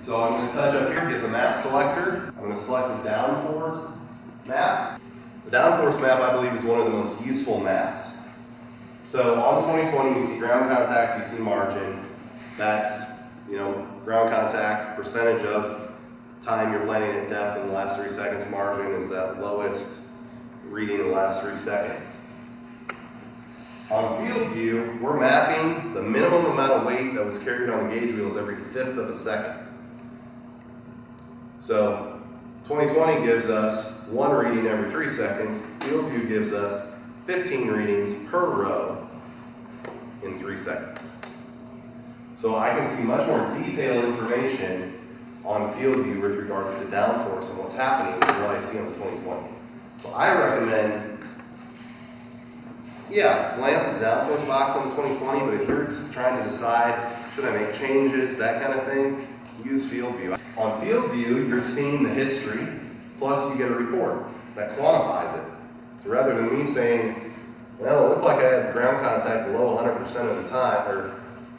So I'm going to touch up here, get the map selector. I'm going to select the Downforce map. The Downforce map, I believe, is one of the most useful maps. So on the 2020, you see ground contact, you see margin. That's, ground contact, percentage of time you're planning at depth in the last 3 seconds. Margin is that lowest reading in the last 3 seconds. On FieldView, we're mapping the minimum amount of weight that was carried on the gauge wheels every 1/5 of a second. So 2020 gives us 1 reading every 3 seconds. FieldView gives us 15 readings per row in 3 seconds. So I can see much more detailed information on FieldView with regards to downforce and what's happening than what I see on the 2020. So I recommend, glance at the downforce box on the 2020, but if you're just trying to decide, should I make changes, that kind of thing, use FieldView. On FieldView, you're seeing the history, plus you get a report that quantifies it. So rather than me saying, well, it looked like I had ground contact below 100% of the time, or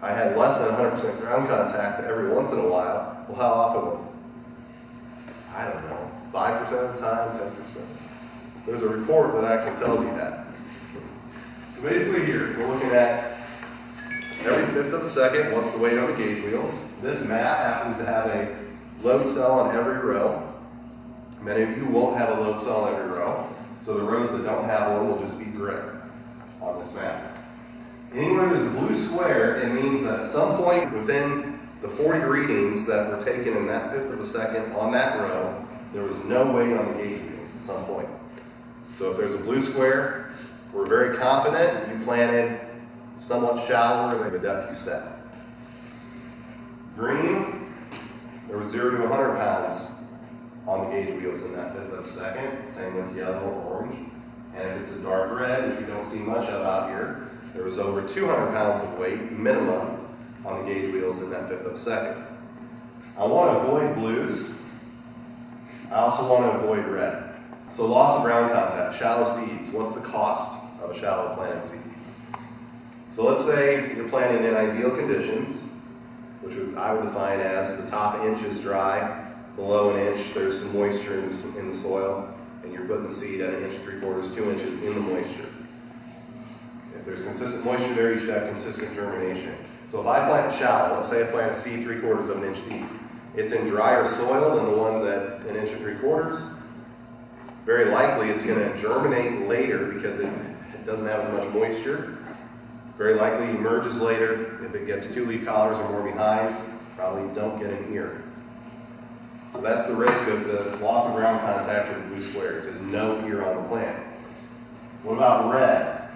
I had less than 100% ground contact every once in a while, well, how often was it? I don't know, 5% of the time, 10%. There's a report that actually tells you that. So basically here, we're looking at every 1/5 of a second, what's the weight on the gauge wheels. This map happens to have a load cell on every row. Many of you won't have a load cell on every row, so the rows that don't have one will just be gray on this map. Anywhere there's a blue square, it means that at some point within the 40 readings that were taken in that 1/5 of a second on that row, there was no weight on the gauge wheels at some point. So if there's a blue square, we're very confident you planted somewhat shallower than the depth you set. Green, there was 0 to 100 pounds on the gauge wheels in that 1/5 of a second. Same with yellow or orange. And if it's a dark red, which we don't see much of out here, there was over 200 pounds of weight minimum on the gauge wheels in that 1/5 of a second. I want to avoid blues. I also want to avoid red. So loss of ground contact, shallow seeds. What's the cost of a shallow planted seed? So let's say you're planting in ideal conditions, which I would define as the top inch is dry, below an inch there's some moisture in the soil, and you're putting the seed at 1 3/4, 2 inches in the moisture. If there's consistent moisture there, you should have consistent germination. So if I plant shallow, let's say I plant a seed 3/4 of an inch deep, it's in drier soil than the ones at 1 3/4. Very likely it's going to germinate later because it doesn't have as much moisture. Very likely emerges later. If it gets 2 leaf collars or more behind, probably don't get an ear. So that's the risk of the loss of ground contact with blue squares, is no ear on the plant. What about red?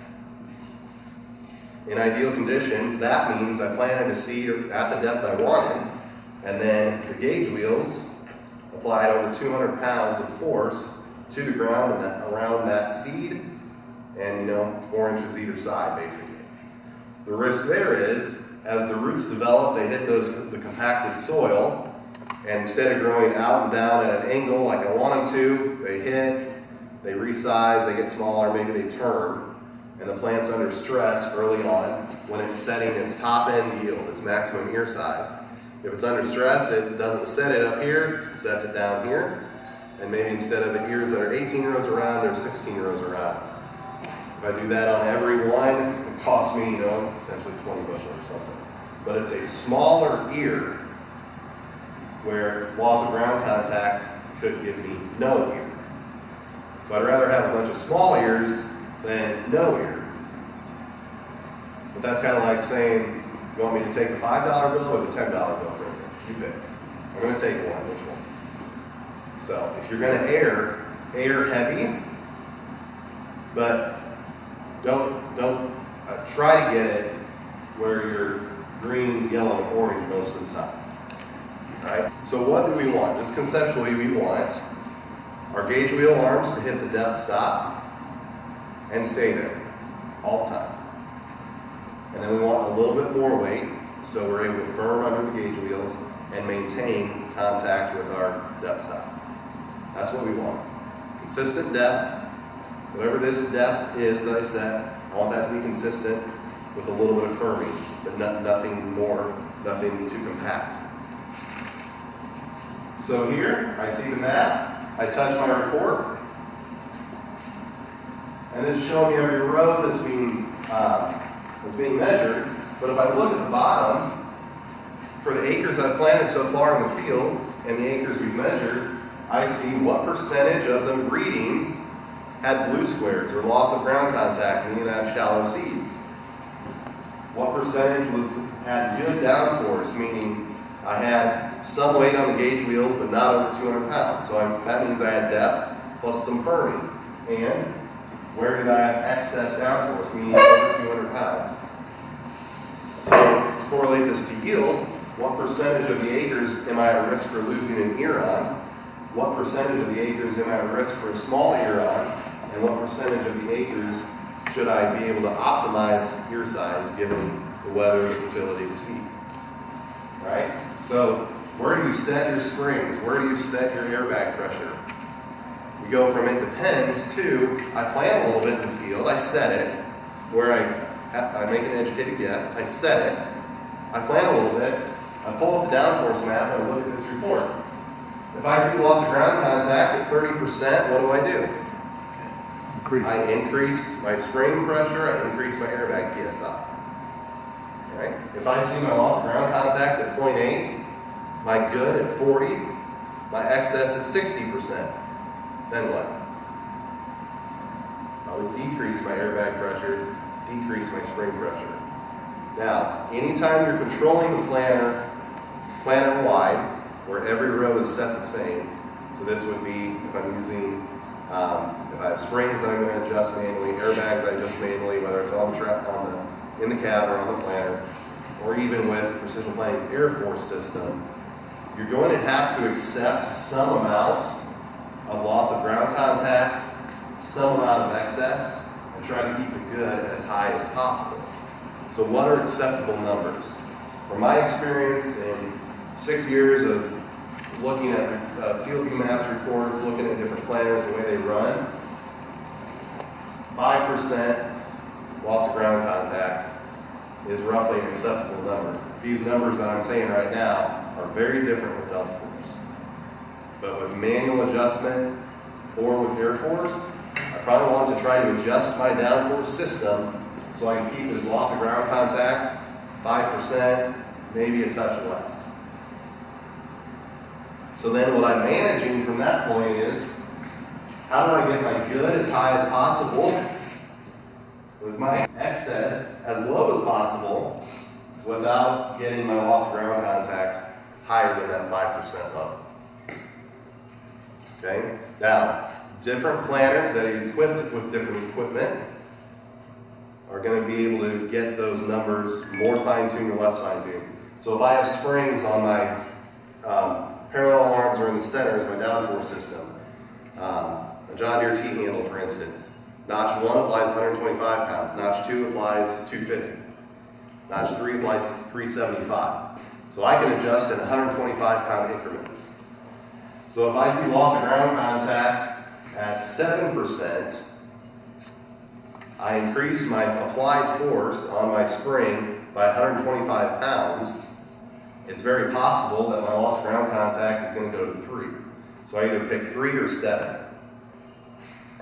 In ideal conditions, that means I planted a seed at the depth I wanted, and then the gauge wheels applied over 200 pounds of force to the ground and around that seed, and 4 inches either side, basically. The risk there is, as the roots develop, they hit the compacted soil, and instead of growing out and down at an angle like I want them to, they hit, they resize, they get smaller, maybe they turn, and the plant's under stress early on when it's setting its top end yield, its maximum ear size. If it's under stress, it doesn't set it up here, it sets it down here, and maybe instead of the ears that are 18 rows around, they're 16 rows around. If I do that on every one, it costs me, potentially 20 bushels or something. But it's a smaller ear where loss of ground contact could give me no ear. So I'd rather have a bunch of small ears than no ear. But that's kind of like saying, you want me to take the $5 bill or the $10 bill for an ear? You pick. I'm going to take one. Which one? So if you're going to air heavy, but don't try to get it where you're green, yellow, and orange most of the time. Right? So what do we want? Just conceptually, we want our gauge wheel arms to hit the depth stop and stay there all the time. And then we want a little bit more weight, so we're able to firm under the gauge wheels and maintain contact with our depth stop. That's what we want. Consistent depth. Whatever this depth is that I set, I want that to be consistent with a little bit of firming, but nothing more, nothing too compact. So here, I see the map, I touch my report, and this is showing me every row that's being measured. But if I look at the bottom, for the acres I've planted so far in the field and the acres we've measured, I see what percentage of the readings had blue squares or loss of ground contact, meaning I have shallow seeds. What percentage had good downforce, meaning I had some weight on the gauge wheels but not over 200 pounds. So that means I had depth plus some firming. And where did I have excess downforce, meaning over 200 pounds? So to correlate this to yield, what percentage of the acres am I at risk for losing an ear on? What percentage of the acres am I at risk for a small ear on? And what percentage of the acres should I be able to optimize ear size given the weather, the fertility of the seed? Right? So where do you set your springs? Where do you set your airbag pressure? We go from it depends to I plan a little bit in the field, I set it, where I make an educated guess, I set it, I plan a little bit, I pull up the downforce map and I look at this report. If I see loss of ground contact at 30%, what do? I increase my spring pressure, I increase my airbag PSI. Right? If I see my loss of ground contact at 0.8, my good at 40, my excess at 60%, then what? I would decrease my airbag pressure, decrease my spring pressure. Now, anytime you're controlling the planner wide, where every row is set the same, so this would be if I'm using, if I have springs that I'm going to adjust manually, airbags I adjust manually, whether it's on the in the cab or on the planner, or even with Precision Planning's Air Force system, you're going to have to accept some amount of loss of ground contact, some amount of excess, and try to keep the good as high as possible. So what are acceptable numbers? From my experience in 6 years of looking at FieldView maps reports, looking at different planners, the way they run, 5% loss of ground contact is roughly an acceptable number. These numbers that I'm saying right now are very different with Delta Force. But with manual adjustment or with Air Force, I probably want to try to adjust my downforce system so I can keep this loss of ground contact 5%, maybe a touch less. So then what I'm managing from that point is, how do I get my good as high as possible with my excess as low as possible without getting my loss of ground contact higher than that 5% level? Okay? Now, different planners that are equipped with different equipment are going to be able to get those numbers more fine-tuned or less fine-tuned. So if I have springs on my parallel arms or in the center is my downforce system, a John Deere T-handle for instance, notch 1 applies 125 pounds, notch 2 applies 250, notch 3 applies 375. So I can adjust in 125 pound increments. So if I see loss of ground contact at 7%, I increase my applied force on my spring by 125 pounds, it's very possible that my loss of ground contact is going to go to 3. So I either pick 3 or 7.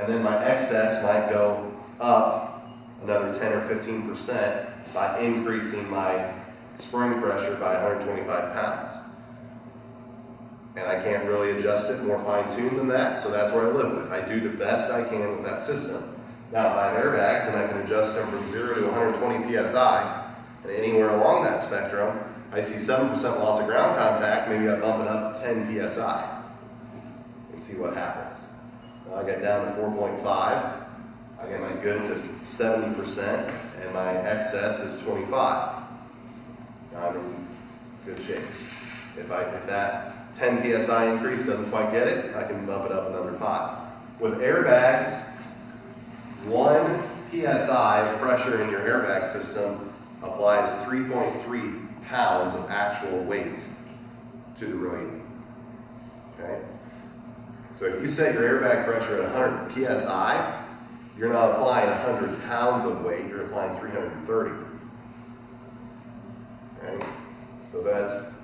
And then my excess might go up another 10 or 15% by increasing my spring pressure by 125 pounds. And I can't really adjust it more fine-tuned than that, so that's what I live with. I do the best I can with that system. Now, if I have airbags and I can adjust them from 0 to 120 psi, and anywhere along that spectrum, I see 7% loss of ground contact, maybe I bump it up 10 psi and see what happens. Now I get down to 4.5, I get my good to 70%, and my excess is 25. Now I'm in good shape. If that 10 psi increase doesn't quite get it, I can bump it up another 5. With airbags, 1 psi of pressure in your airbag system applies 3.3 pounds of actual weight to the row unit. Okay? So if you set your airbag pressure at 100 psi, you're not applying 100 pounds of weight, you're applying 330. Okay? So that's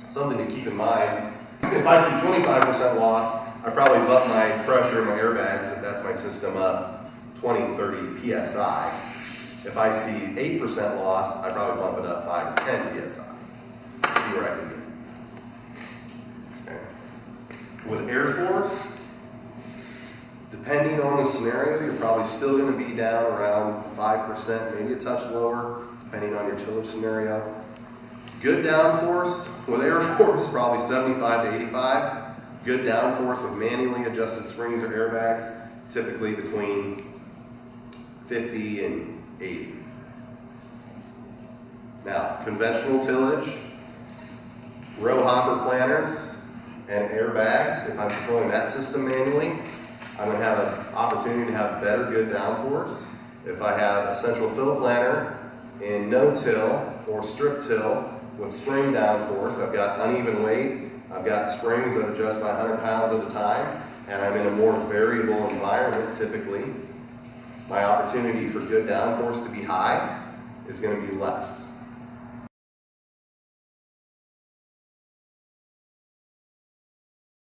something to keep in mind If I see 25% loss, I probably bump my pressure in my airbags, if that's my system, up 20, 30 PSI. If I see 8% loss, I probably bump it up 5 or 10 PSI. See where I can get. Okay. With air force, depending on the scenario, you're probably still going to be down around 5%, maybe a touch lower, depending on your tillage scenario. Good downforce with air force, probably 75 to 85. Good downforce with manually adjusted springs or airbags, typically between 50 and 80. Now, conventional tillage, row hopper planters, and airbags, if I'm controlling that system manually, I'm going to have an opportunity to have better good downforce. If I have a central fill planter in no-till or strip-till with spring downforce, I've got uneven weight, I've got springs that adjust by 100 pounds at a time, and I'm in a more variable environment typically, my opportunity for good downforce to be high is going to be less.